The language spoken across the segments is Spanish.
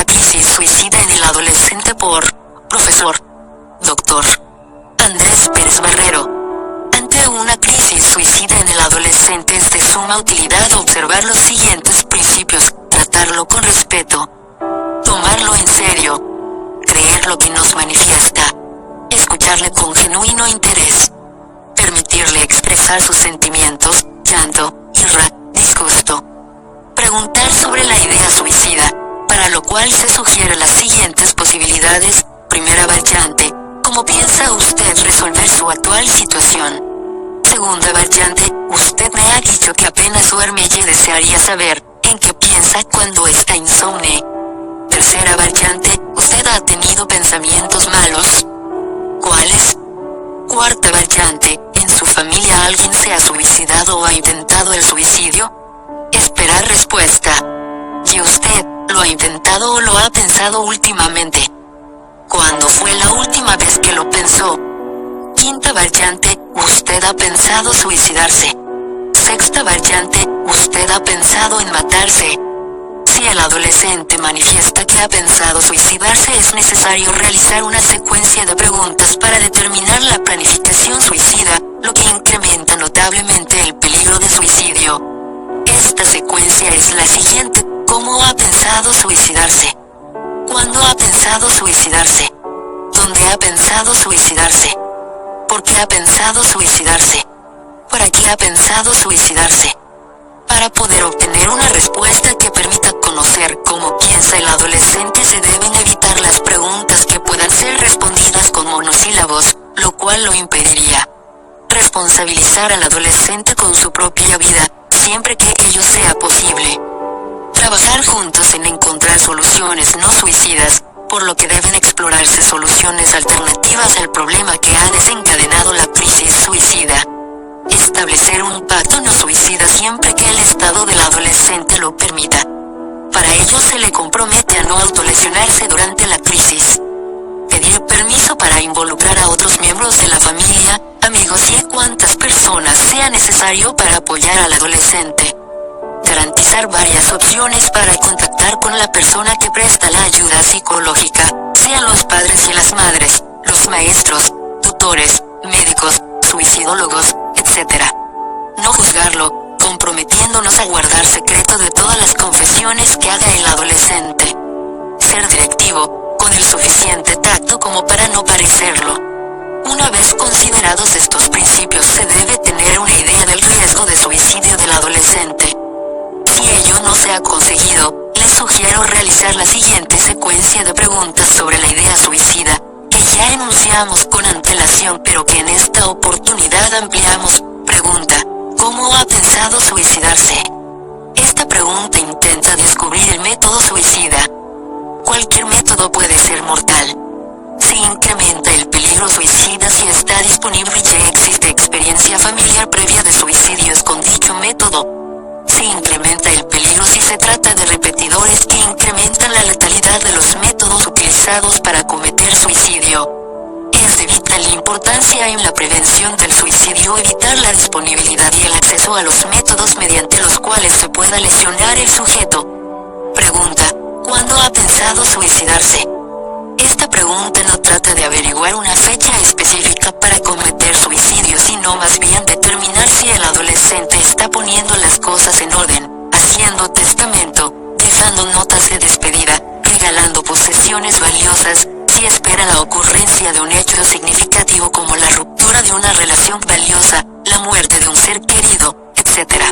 crisis suicida en el adolescente por profesor Dr. Andrés Pérez Barrero. Ante una crisis suicida en el adolescente es de suma utilidad observar los siguientes principios: tratarlo con respeto, tomarlo en serio, creer lo que nos manifiesta, escucharle con genuino interés, permitirle expresar sus sentimientos, llanto, ira, disgusto, preguntar sobre la idea suicida, para lo cual se sugieren las siguientes posibilidades. Primera variante: ¿cómo piensa usted resolver su actual situación? Segunda variante: usted me ha dicho que apenas duerme y desearía saber en qué piensa cuando está insomne. Tercera variante: ¿usted ha tenido pensamientos malos? ¿Cuáles? Cuarta variante: ¿en su familia alguien se ha suicidado o ha intentado el suicidio? Esperar respuesta. ¿Y usted lo ha intentado o lo ha pensado últimamente? ¿Cuándo fue la última vez que lo pensó? Quinta variante: ¿usted ha pensado suicidarse? Sexta variante: ¿usted ha pensado en matarse? Si el adolescente manifiesta que ha pensado suicidarse, es necesario realizar una secuencia de preguntas para determinar la planificación suicida, lo que incrementa notablemente el peligro de suicidio. Esta secuencia es la siguiente: ¿cómo ha pensado suicidarse? ¿Cuándo ha pensado suicidarse? ¿Dónde ha pensado suicidarse? ¿Por qué ha pensado suicidarse? ¿Para qué ha pensado suicidarse? Para poder obtener una respuesta que permita conocer cómo piensa el adolescente, se deben evitar las preguntas que puedan ser respondidas con monosílabos, lo cual lo impediría. Responsabilizar al adolescente con su propia vida, siempre que ello sea posible. Trabajar juntos en encontrar soluciones no suicidas, por lo que deben explorarse soluciones alternativas al problema que ha desencadenado la crisis suicida. Establecer un pacto no suicida siempre que el estado del adolescente lo permita. Para ello se le compromete a no autolesionarse durante la crisis. Pedir permiso para involucrar a otros miembros de la familia, amigos y a cuantas personas sea necesario para apoyar al adolescente. Garantizar varias opciones para contactar con la persona que presta la ayuda psicológica, sean los padres y las madres, los maestros, tutores, médicos, suicidólogos, etc. No juzgarlo, comprometiéndonos a guardar secreto de todas las confesiones que haga el adolescente. Ser directivo, con el suficiente tacto como para no parecerlo. Una vez considerados estos principios, se debe tener una idea del riesgo de suicidio del adolescente. Si ello no se ha conseguido, les sugiero realizar la siguiente secuencia de preguntas sobre la idea suicida, que ya enunciamos con antelación pero que en esta oportunidad ampliamos. Pregunta: ¿cómo ha pensado suicidarse? Esta pregunta intenta descubrir el método suicida. Cualquier método puede ser mortal. Se incrementa el peligro suicida si está disponible y ya existe experiencia familiar previa de suicidios con dicho método. Se incrementa el peligro si se trata de repetidores que incrementan la letalidad de los métodos utilizados para cometer suicidio. Es de vital importancia en la prevención del suicidio evitar la disponibilidad y el acceso a los métodos mediante los cuales se pueda lesionar el sujeto. Pregunta: ¿cuándo ha pensado suicidarse? Esta pregunta no trata de averiguar una fecha específica para cometer suicidio, sino más bien determinar si el adolescente está poniendo las cosas en orden, haciendo testamento, dejando notas de despedida, regalando posesiones valiosas, si espera la ocurrencia de un hecho significativo como la ruptura de una relación valiosa, la muerte de un ser querido, etc.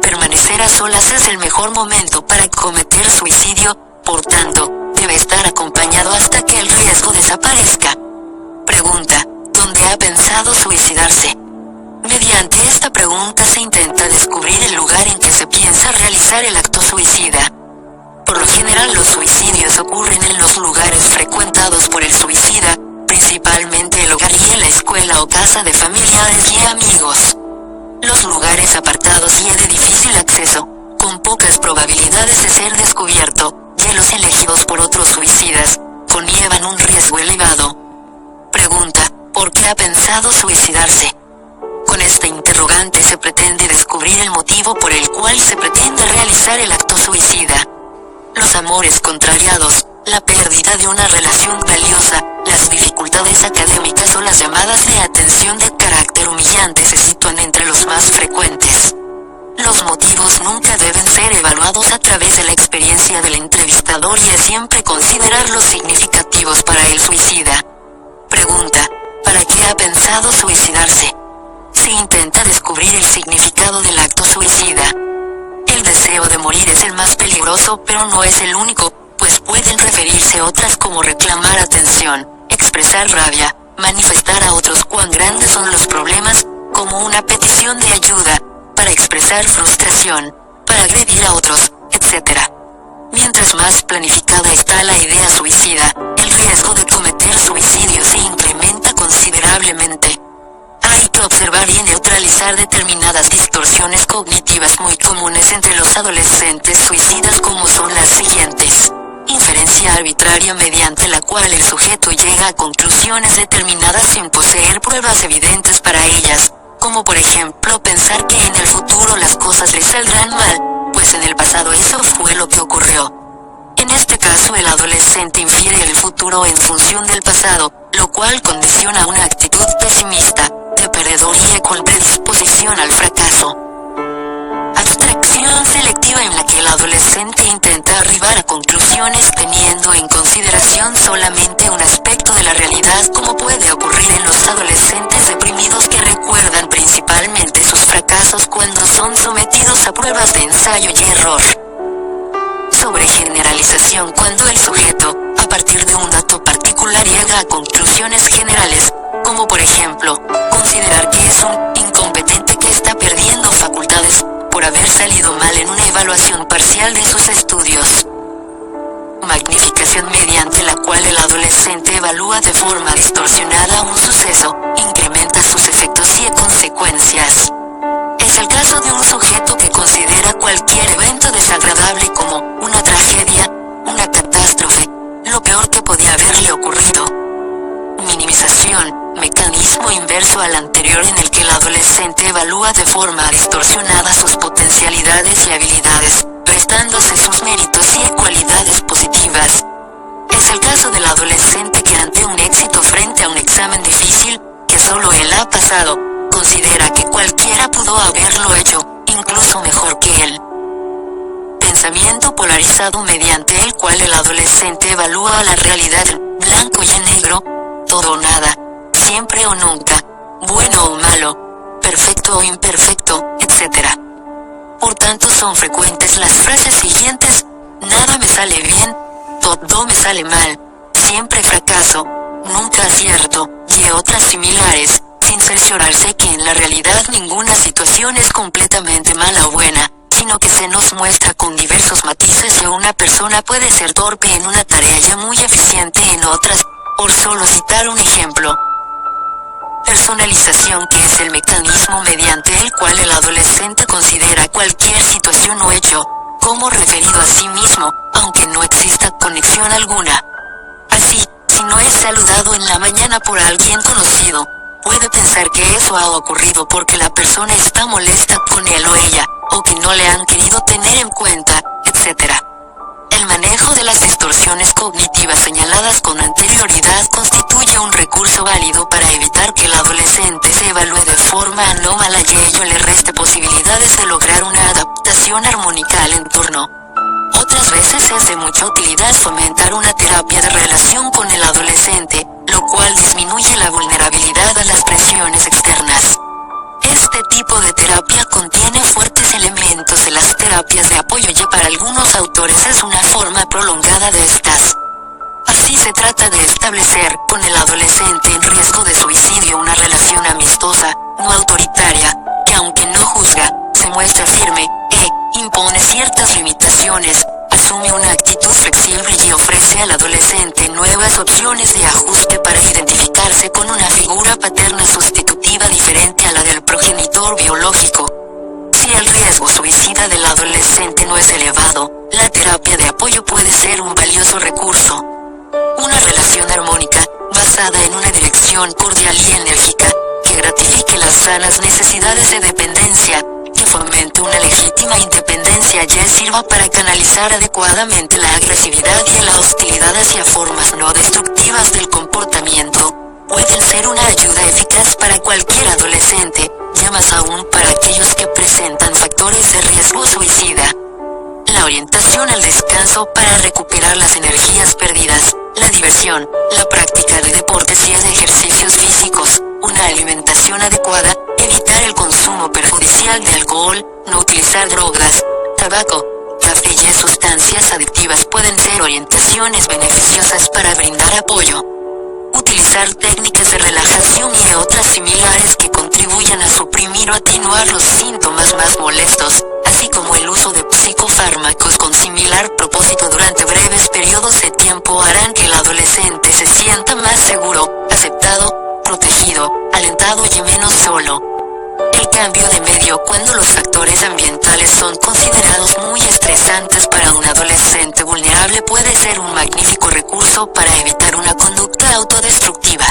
Permanecer a solas es el mejor momento para cometer suicidio, por tanto, debe estar acompañado hasta que el riesgo desaparezca. Pregunta: ¿dónde ha pensado suicidarse? Mediante esta pregunta se intenta descubrir el lugar en que se piensa realizar el acto suicida. Por lo general, los suicidios ocurren en los lugares frecuentados por el suicida, principalmente el hogar y en la escuela o casa de familiares y amigos. Los lugares apartados y de difícil acceso, con pocas probabilidades de ser descubierto, y los elegidos por otros suicidas, conllevan un riesgo elevado. Pregunta: ¿por qué ha pensado suicidarse? Con esta interrogante se pretende descubrir el motivo por el cual se pretende realizar el acto suicida. Los amores contrariados, la pérdida de una relación valiosa, las dificultades académicas o las llamadas de atención de carácter humillante se sitúan entre los más frecuentes. Los motivos nunca deben ser evaluados a través de la experiencia del entrevistador y es siempre considerarlos significativos para el suicida. Pregunta: ¿para qué ha pensado suicidarse? Se intenta descubrir el significado del acto suicida. El deseo de morir es el más peligroso, pero no es el único, pues pueden referirse otras como reclamar atención, expresar rabia, manifestar a otros cuán grandes son los problemas, como una petición de ayuda, para expresar frustración, para agredir a otros, etc. Mientras más planificada está la idea suicida, el riesgo de cometer suicidio se incrementa considerablemente. Hay que observar y neutralizar determinadas distorsiones cognitivas muy comunes entre los adolescentes suicidas, como son las siguientes. Inferencia arbitraria, mediante la cual el sujeto llega a conclusiones determinadas sin poseer pruebas evidentes para ellas, como por ejemplo pensar que en el futuro las cosas le saldrán mal, pues en el pasado eso fue lo que ocurrió. En este caso el adolescente infiere el futuro en función del pasado, lo cual condiciona una actitud pesimista, de perdedor y con predisposición al fracaso. Abstracción selectiva, en la que el adolescente intenta arribar a conclusiones teniendo en consideración solamente un aspecto de la realidad, como puede ocurrir en los adolescentes deprimidos que recuerdan principalmente sus fracasos cuando son sometidos a pruebas de ensayo y error. Sobregeneralización, cuando el sujeto, a partir de un dato particular, llega a conclusiones generales, como por ejemplo, considerar que es un incompetente que está perdiendo facultades por haber salido mal en una evaluación parcial de sus estudios. Magnificación, mediante la cual el adolescente evalúa de forma distorsionada un suceso, incrementa sus efectos y consecuencias. Es el caso de un sujeto que considera cualquier evento desagradable como una tragedia, una catástrofe, lo peor que podía haberle ocurrido. Minimización, mecanismo inverso al anterior, en el que el adolescente evalúa de forma distorsionada sus potencialidades y habilidades, restándose sus méritos y cualidades positivas. Es el caso del adolescente que ante un éxito frente a un examen difícil, que solo él ha pasado, considera que cualquiera pudo haberlo hecho, incluso mejor que él. Pensamiento polarizado, mediante el cual el adolescente evalúa la realidad en blanco y en negro, todo o nada, siempre o nunca, bueno o malo, perfecto o imperfecto, etc. Por tanto son frecuentes las frases siguientes: nada me sale bien, todo me sale mal, siempre fracaso, nunca acierto, y otras similares, sin cerciorarse que en la realidad ninguna situación es completamente mala o buena, sino que se nos muestra con diversos matices y una persona puede ser torpe en una tarea y muy eficiente en otras, por solo citar un ejemplo. Personalización, que es el mecanismo mediante el cual el adolescente considera cualquier situación o hecho como referido a sí mismo, aunque no exista conexión alguna. Así, si no es saludado en la mañana por alguien conocido, puede pensar que eso ha ocurrido porque la persona está molesta con él o ella, o que no le han querido tener en cuenta, etc. El manejo de las distorsiones cognitivas señaladas con anterioridad constituye un recurso válido para evitar que el adolescente se evalúe de forma anómala y ello le reste posibilidades de lograr una adaptación armónica al entorno. Otras veces es de mucha utilidad fomentar una terapia de relación con el adolescente, lo cual disminuye la vulnerabilidad a las presiones externas. Este tipo de terapia contiene fuertes elementos de las terapias de apoyo y para algunos autores es una forma prolongada de estas. Así se trata de establecer con el adolescente en riesgo de suicidio una relación amistosa, no autoritaria, que aunque no juzga, se muestra firme, impone ciertas limitaciones, asume una actitud flexible y ofrece al adolescente nuevas opciones de ajuste para identificarse con una figura paterna sustitutiva diferente a la del progenitor biológico. Si el riesgo suicida del adolescente no es elevado, la terapia de apoyo puede ser un valioso recurso. Una relación armónica, basada en una dirección cordial y enérgica, que gratifique las sanas necesidades de dependencia, que fomente una legítima independencia y sirva para canalizar adecuadamente la agresividad y la hostilidad hacia formas no destructivas del comportamiento, pueden ser una ayuda eficaz para cualquier adolescente, ya más aún para aquellos que presentan factores de riesgo suicida. La orientación al descanso para recuperar las energías perdidas, la diversión, la práctica de deportes y de ejercicios físicos, una alimentación adecuada, evitar el consumo perjudicial de alcohol, no utilizar drogas, tabaco, café y sustancias adictivas pueden ser orientaciones beneficiosas para brindar apoyo. Utilizar técnicas de relajación y otras similares que contribuyan a suprimir o atenuar los síntomas más molestos, así como el uso de psicofármacos con similar propósito durante breves periodos de tiempo harán que el adolescente se sienta más seguro, aceptado, protegido, alentado y menos solo. El cambio de medio cuando los factores ambientales son considerados muy estresantes para un adolescente vulnerable puede ser un magnífico recurso para evitar una conducta autodestructiva.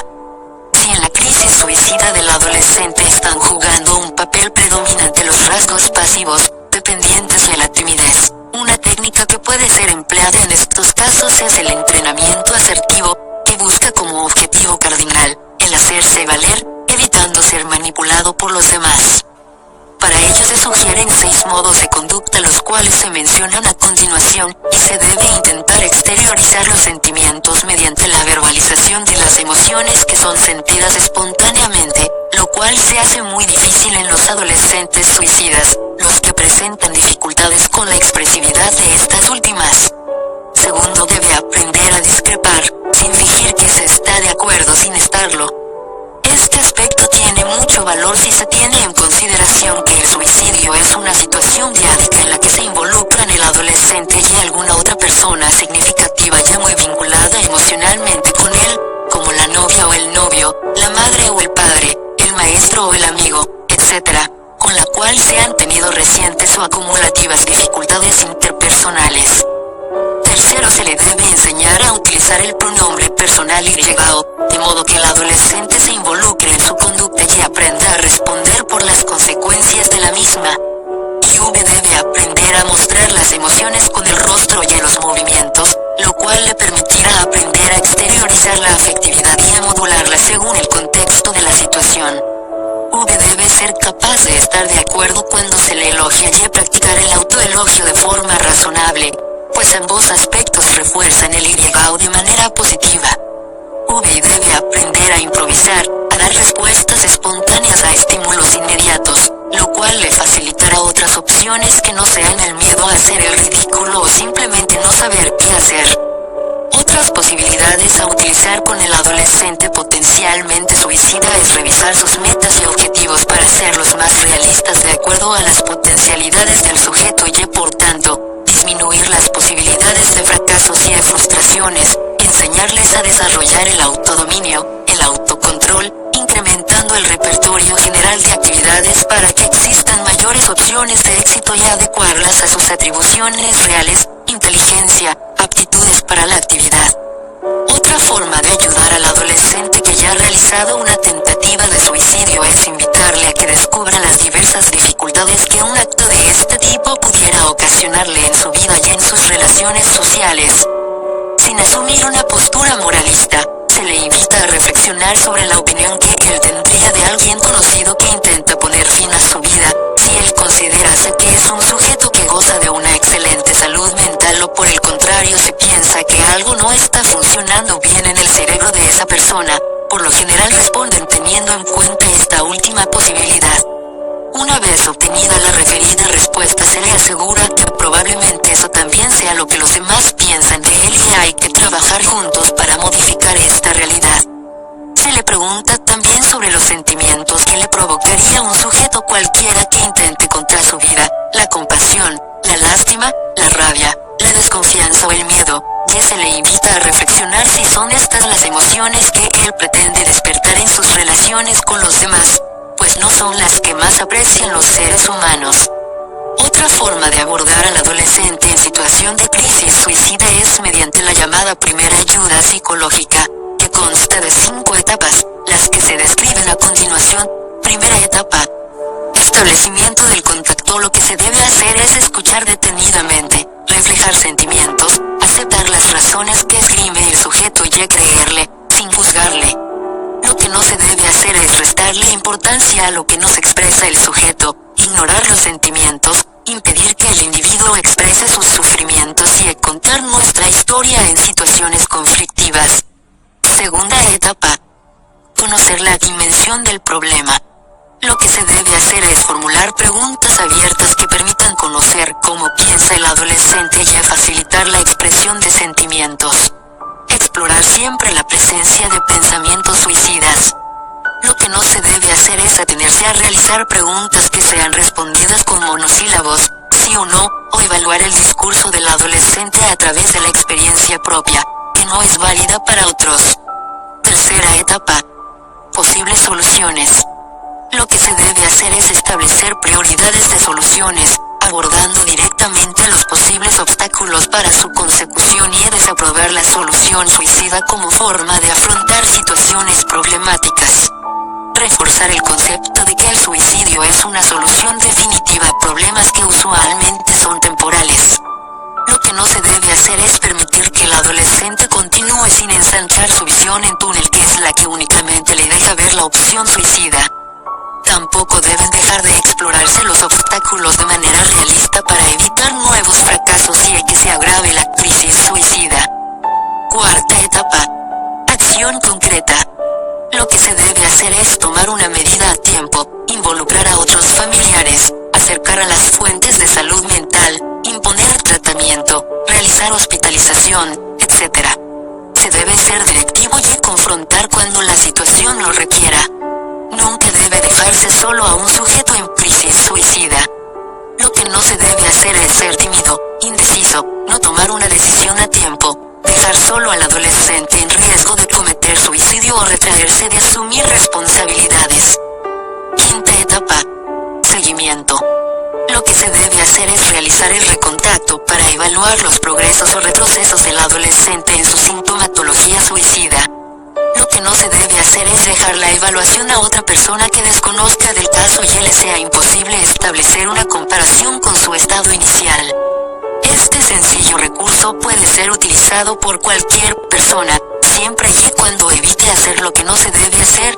Si en la crisis suicida del adolescente están jugando un papel predominante los rasgos pasivos, dependientes y la timidez, una técnica que puede ser empleada en estos casos es el entrenamiento asertivo, que busca como objetivo cardinal el hacerse valer, evitando ser manipulado por los demás. Para ello se sugieren 6 modos de conducta los cuales se mencionan a continuación, y se debe intentar exteriorizar los sentimientos mediante la verbalización de las emociones que son sentidas espontáneamente, lo cual se hace muy difícil en los adolescentes suicidas, los que presentan dificultades con la expresividad de estas últimas. Segundo, debe aprender a discrepar, sin fingir que se está de acuerdo sin estarlo. Este aspecto tiene mucho valor si se tiene en consideración que el suicidio es una situación diádica en la que se involucran el adolescente y alguna otra persona significativa ya muy vinculada emocionalmente con él, como la novia o el novio, la madre o el padre, el maestro o el amigo, etc., con la cual se han tenido recientes o acumulativas dificultades interpersonales. Tercero, se le debe enseñar a utilizar el pronombre personal y, de modo que el adolescente se involucre en su conducta y aprenda a responder por las consecuencias de la misma. Y debe aprender a mostrar las emociones con el rostro y en los movimientos, lo cual le permitirá aprender a exteriorizar la afectividad y a modularla según el contexto de la situación. Debe ser capaz de estar de acuerdo cuando se le elogia y a practicar el autoelogio de forma razonable, pues ambos aspectos refuerzan el Y de manera positiva. Debe aprender a improvisar, a dar respuestas espontáneas a estímulos inmediatos, lo cual le facilitará otras opciones que no sean el miedo a hacer el ridículo o simplemente no saber qué hacer. Otras posibilidades a utilizar con el adolescente potencialmente suicida es revisar sus metas y objetivos para hacerlos más realistas de acuerdo a las potencialidades del sujeto y, por tanto, disminuir las posibilidades de fracasos y de frustraciones, enseñarles a desarrollar el autodominio, el autocontrol, incrementando el repertorio general de actividades para que existan mayores opciones de éxito y adecuarlas a sus atribuciones reales, inteligencia, aptitudes para la actividad. Otra forma de ayudar al adolescente que ya ha realizado una tentativa de suicidio es invitarle a que descubra las diversas dificultades que un acto de este tipo pudiera ocasionarle en su vida y en sus relaciones sociales. Sin asumir una postura moralista, se le invita a reflexionar sobre la opinión que él tendría de alguien conocido que intenta poner fin a su vida, si él considerase que es un sujeto que goza de una excelente salud mental o por el contrario se piensa que algo no está funcionando bien en el cerebro de esa persona. Por lo general responden teniendo en cuenta esta última posibilidad. Una vez obtenida la referida respuesta se le asegura que probablemente eso también sea lo que los demás piensan de él y hay que trabajar juntos para modificar esta realidad. Se le pregunta también sobre los sentimientos que le provocaría un sujeto cualquiera que intente contra su vida, la compasión, la lástima, la rabia, la desconfianza o el miedo, y se le invita a reflexionar si son estas las emociones que él pretende despertar en sus relaciones con los demás, pues no son las que más aprecian los seres humanos. Otra forma de abordar al adolescente en situación de crisis suicida es mediante la llamada primera ayuda psicológica, que consta de 5 etapas, las que se describen a continuación. Primera etapa: establecimiento del contacto respecto, lo que se debe hacer es escuchar detenidamente, reflejar sentimientos, aceptar las razones que esgrime el sujeto y creerle, sin juzgarle. Lo que no se debe hacer es restarle importancia a lo que nos expresa el sujeto, ignorar los sentimientos, impedir que el individuo exprese sus sufrimientos y contar nuestra historia en situaciones conflictivas. Segunda etapa. Conocer la dimensión del problema. Lo que se debe hacer es formular preguntas abiertas que permitan conocer cómo piensa el adolescente y facilitar la expresión de sentimientos. Explorar siempre la presencia de pensamientos suicidas. Lo que no se debe hacer es atenerse a realizar preguntas que sean respondidas con monosílabos, sí o no, o evaluar el discurso del adolescente a través de la experiencia propia, que no es válida para otros. Tercera etapa. Posibles soluciones. Lo que se debe hacer es establecer prioridades de soluciones, abordando directamente los posibles obstáculos para su consecución y desaprobar la solución suicida como forma de afrontar situaciones problemáticas. Reforzar el concepto de que el suicidio es una solución definitiva a problemas que usualmente son temporales. Lo que no se debe hacer es permitir que el adolescente continúe sin ensanchar su visión en túnel, que es la que únicamente le deja ver la opción suicida. Tampoco deben dejar de explorarse los obstáculos de manera realista para evitar nuevos fracasos y que se agrave la crisis suicida. Cuarta etapa. Acción concreta. Lo que se debe hacer es tomar una medida a tiempo, involucrar a otros familiares, acercar a las fuentes de salud mental, imponer tratamiento, realizar hospitalización, etc. Se debe ser directivo y confrontar cuando la situación lo requiera. Nunca debe dejarse solo a un sujeto en crisis suicida. Lo que no se debe hacer es ser tímido, indeciso, no tomar una decisión a tiempo, dejar solo al adolescente en riesgo de cometer suicidio o retraerse de asumir responsabilidades. Quinta etapa. Seguimiento. Lo que se debe hacer es realizar el recontacto para evaluar los progresos o retrocesos del adolescente en su sintomatología suicida. Lo que no se debe hacer es dejar la evaluación a otra persona que desconozca del caso y le sea imposible establecer una comparación con su estado inicial. Este sencillo recurso puede ser utilizado por cualquier persona, siempre y cuando evite hacer lo que no se debe hacer,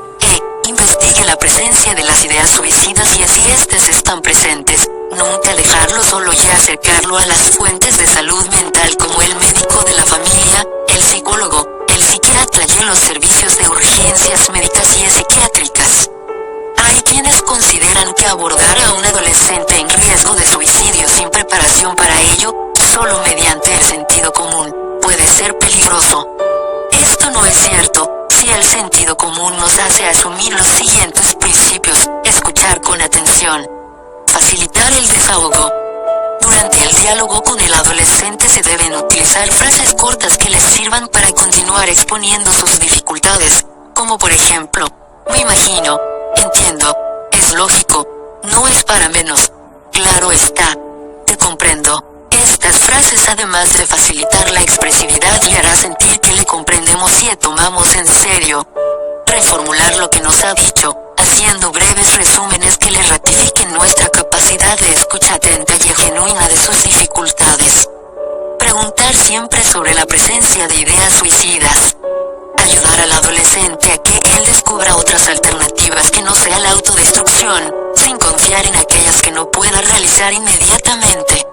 investigue la presencia de las ideas suicidas y si éstas están presentes, nunca dejarlo solo y acercarlo a las fuentes de salud mental como el médico de la familia, el psicólogo, el psiquiatra y los servicios de urgencias médicas y psiquiátricas. Hay quienes consideran que abordar a un adolescente en riesgo de suicidio sin preparación para ello, solo mediante el sentido común, puede ser peligroso. Esto no es cierto. Si el sentido común nos hace asumir los siguientes principios: escuchar con atención, facilitar el desahogo. Durante el diálogo con el adolescente se deben utilizar frases cortas que les sirvan para continuar exponiendo sus dificultades, como por ejemplo: me imagino, entiendo, es lógico, no es para menos, claro está, te comprendo. Estas frases, además de facilitar la expresividad, le hará sentir que le comprendemos y tomamos en serio. Reformular lo que nos ha dicho, haciendo breves resúmenes que le ratifiquen nuestra capacidad de escucha atenta y genuina de sus dificultades. Preguntar siempre sobre la presencia de ideas suicidas. Ayudar al adolescente a que él descubra otras alternativas que no sea la autodestrucción, sin confiar en aquellas que no pueda realizar inmediatamente.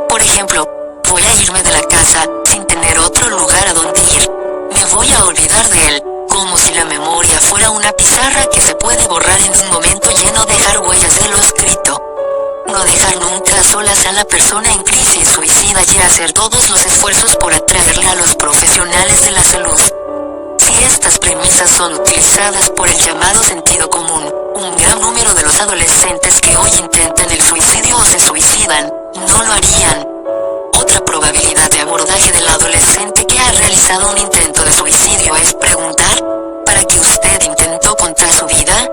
Por ejemplo, voy a irme de la casa, sin tener otro lugar a donde ir. Me voy a olvidar de él, como si la memoria fuera una pizarra que se puede borrar en un momento y no dejar huellas de lo escrito. No dejar nunca a solas a la persona en crisis suicida y hacer todos los esfuerzos por atraerle a los profesionales de la salud. Si estas premisas son utilizadas por el llamado sentido común, un gran número de los adolescentes que hoy intentan el suicidio o se suicidan, no lo harían. Otra probabilidad de abordaje del adolescente que ha realizado un intento de suicidio es preguntar: ¿para qué usted intentó contra su vida?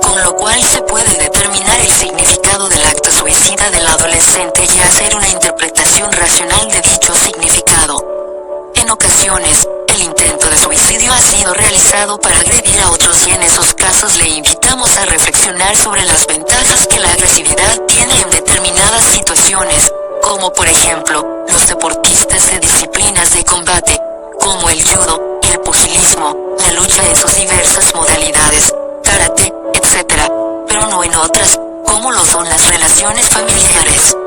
Con lo cual se puede determinar el significado del acto suicida del adolescente y hacer una interpretación racional de dicho significado. En ocasiones, el intento de suicidio ha sido sido realizado para agredir a otros, y en esos casos le invitamos a reflexionar sobre las ventajas que la agresividad tiene en determinadas situaciones, como por ejemplo, los deportistas de disciplinas de combate, como el judo, el pugilismo, la lucha en sus diversas modalidades, karate, etc., pero no en otras, como lo son las relaciones familiares.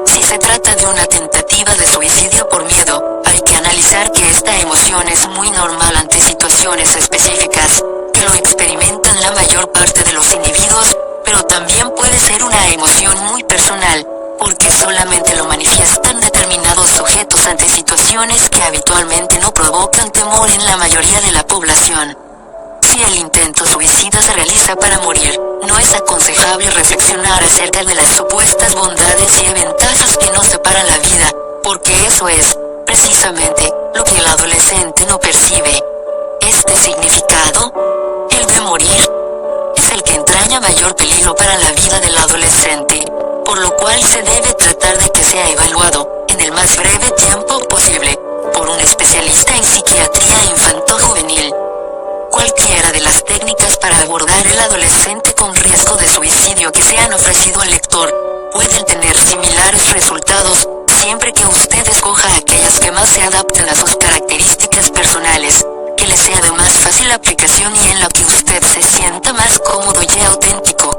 Si se trata de una tentativa de suicidio por miedo, hay que analizar que esta emoción es muy normal ante situaciones específicas, que lo experimentan la mayor parte de los individuos, pero también puede ser una emoción muy personal, porque solamente lo manifiestan determinados sujetos ante situaciones que habitualmente no provocan temor en la mayoría de la población. Si el intento suicida se realiza para morir, no es aconsejable reflexionar acerca de las supuestas bondades y ventajas que nos separa la vida, porque eso es, precisamente, lo que el adolescente no percibe. Este significado, el de morir, es el que entraña mayor peligro para la vida del adolescente, por lo cual se debe tratar de que sea evaluado, en el más breve tiempo posible, por un especialista en psiquiatría infanto-juvenil. Cualquiera de las técnicas para abordar el adolescente con riesgo de suicidio que se han ofrecido al lector, pueden tener similares resultados, siempre que usted escoja aquellas que más se adapten a sus características personales, que le sea de más fácil aplicación y en la que usted se sienta más cómodo y auténtico.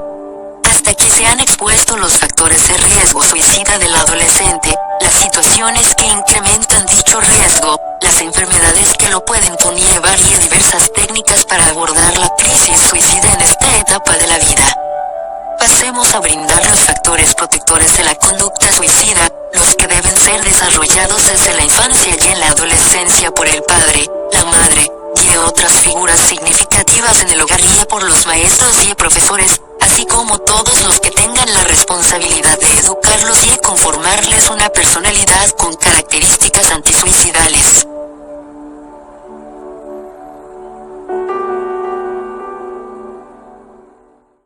Hasta aquí se han expuesto los factores de riesgo suicida del adolescente, las situaciones que incrementan dicho riesgo, las enfermedades que lo pueden conllevar y diversas técnicas para abordar la crisis suicida en esta etapa de la vida. Pasemos a brindar los factores protectores de la conducta suicida, los que deben ser desarrollados desde la infancia y en la adolescencia por el padre, la madre, y otras figuras significativas en el hogar y por los maestros y profesores, así como todos los que tengan la responsabilidad de educarlos y conformarles una personalidad con características antisuicidales.